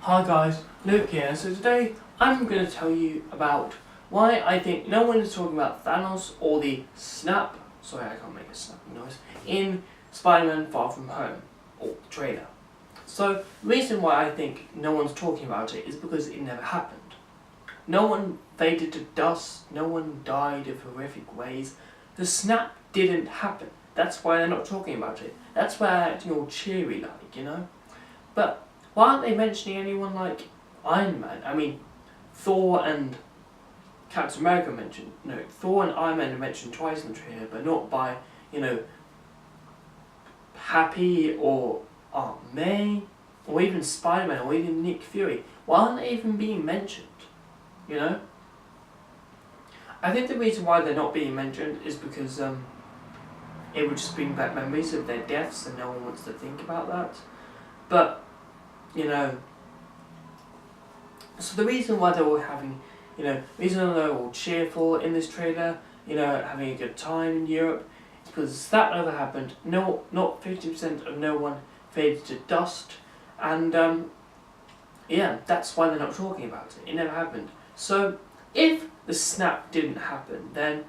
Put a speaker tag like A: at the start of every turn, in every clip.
A: Hi guys, Luke here. So today I'm going to tell you about why I think no one is talking about Thanos or the snap, sorry I can't make a snapping noise, in Spider-Man Far From Home, or the trailer. So the reason why I think no one's talking about it is because it never happened. No one faded to dust, no one died of horrific ways. The snap didn't happen. That's why they're not talking about it. That's why they're acting all cheery like, you know? But why aren't they mentioning anyone like Iron Man? I mean, Thor and Captain America mentioned. No, Thor and Iron Man are mentioned twice in the trailer, but not by, Happy or Aunt May, or even Spider-Man, or even Nick Fury. Why aren't they even being mentioned? You know? I think the reason why they're not being mentioned is because it would just bring back memories of their deaths, and no one wants to think about that. But so the reason why they're all having, reason they're all cheerful in this trailer, having a good time in Europe, is because that never happened. No, not 50% of no one faded to dust, and that's why they're not talking about it. It never happened. So if the snap didn't happen, then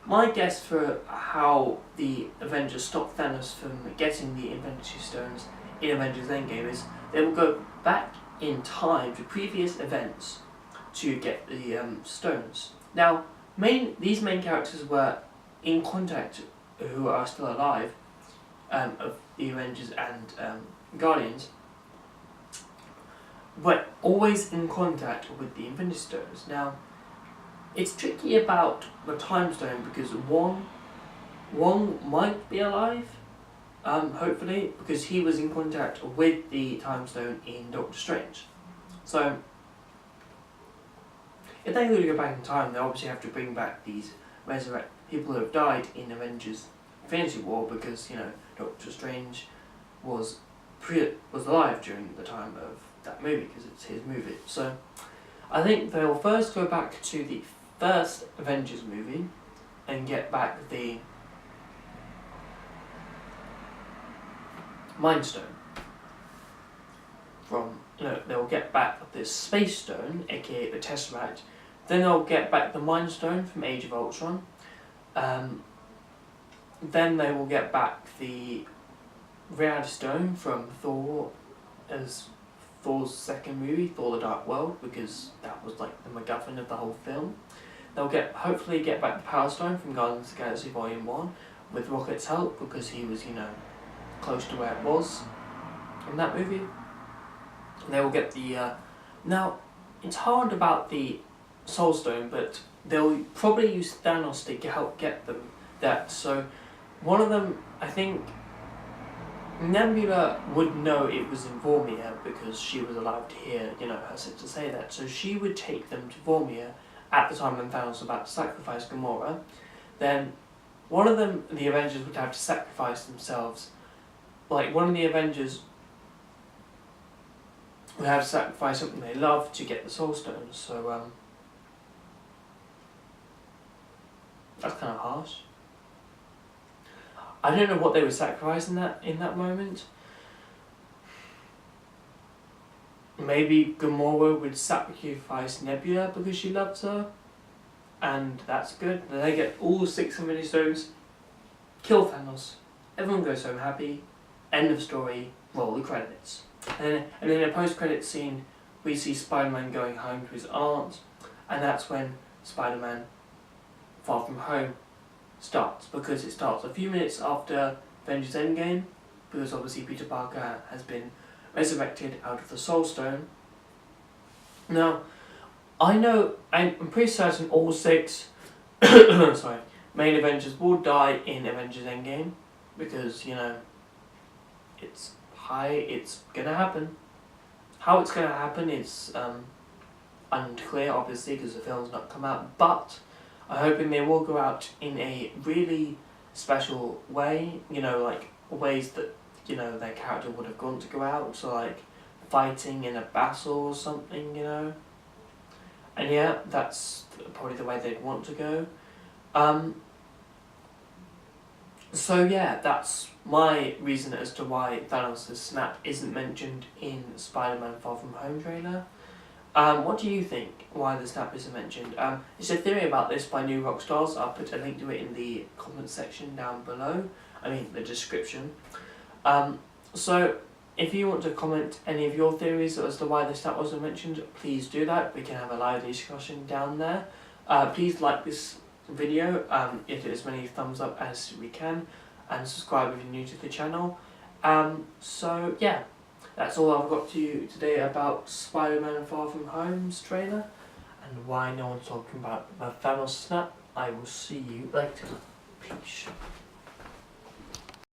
A: my guess for how the Avengers stopped Thanos from getting the Infinity Stones in Avengers Endgame is they will go back in time to previous events to get the stones. Now, these main characters were in contact, who are still alive, of the Avengers and Guardians, but always in contact with the Infinity Stones. Now, it's tricky about the Time Stone because one might be alive, hopefully, because he was in contact with the Time Stone in Doctor Strange. So, if they're going to go back in time, they obviously have to bring back these resurrect people who have died in Avengers Infinity War, because Doctor Strange was alive during the time of that movie because it's his movie. So, I think they'll first go back to the first Avengers movie and get back the Mind Stone from, they'll get back the Space Stone, aka the Tesseract, then they'll get back the Mind Stone from Age of Ultron, then they will get back the Reality Stone from Thor, as Thor's second movie, Thor the Dark World, because that was like the MacGuffin of the whole film. They'll hopefully get back the Power Stone from Guardians of the Galaxy Volume 1 with Rocket's help, because he was, close to where it was in that movie. They will get the now it's hard about the Soul Stone, but they'll probably use Thanos to help get them that. So one of them, I think Nebula would know it was in Vormir because she was allowed to hear her sister say that, so she would take them to Vormir at the time when Thanos was about to sacrifice Gamora. Then one of them, the Avengers, would have to sacrifice themselves. Like, one of the Avengers would have to sacrifice something they love to get the Soul Stones, so that's kind of harsh. I don't know what they would sacrifice in that moment. Maybe Gamora would sacrifice Nebula because she loves her, and that's good. Then they get all 6 Infinity Stones, kill Thanos, everyone goes home happy. End of story, roll the credits. And then in a post-credit scene, we see Spider-Man going home to his aunt, and that's when Spider-Man Far From Home starts, because it starts a few minutes after Avengers Endgame, because obviously Peter Parker has been resurrected out of the Soul Stone. Now, I'm pretty certain all 6 main Avengers will die in Avengers Endgame, because, it's gonna happen. How it's gonna happen is unclear, obviously, because the film's not come out, but I'm hoping they will go out in a really special way, like ways that, their character would have gone to go out, so like fighting in a battle or something, and yeah, that's probably the way they'd want to go. So yeah, that's my reason as to why Thanos' snap isn't mentioned in Spider-Man Far From Home trailer. What do you think why the snap isn't mentioned? It's a theory about this by New Rockstars. I'll put a link to it in the comment section down below. I mean the description. So if you want to comment any of your theories as to why the snap wasn't mentioned, please do that. We can have a lively discussion down there. Please like this video, give it as many thumbs up as we can, and subscribe if you're new to the channel. So yeah, that's all I've got to you today about Spider-Man Far From Home's trailer and why no one's talking about the Thanos snap. I will see you later. Peace.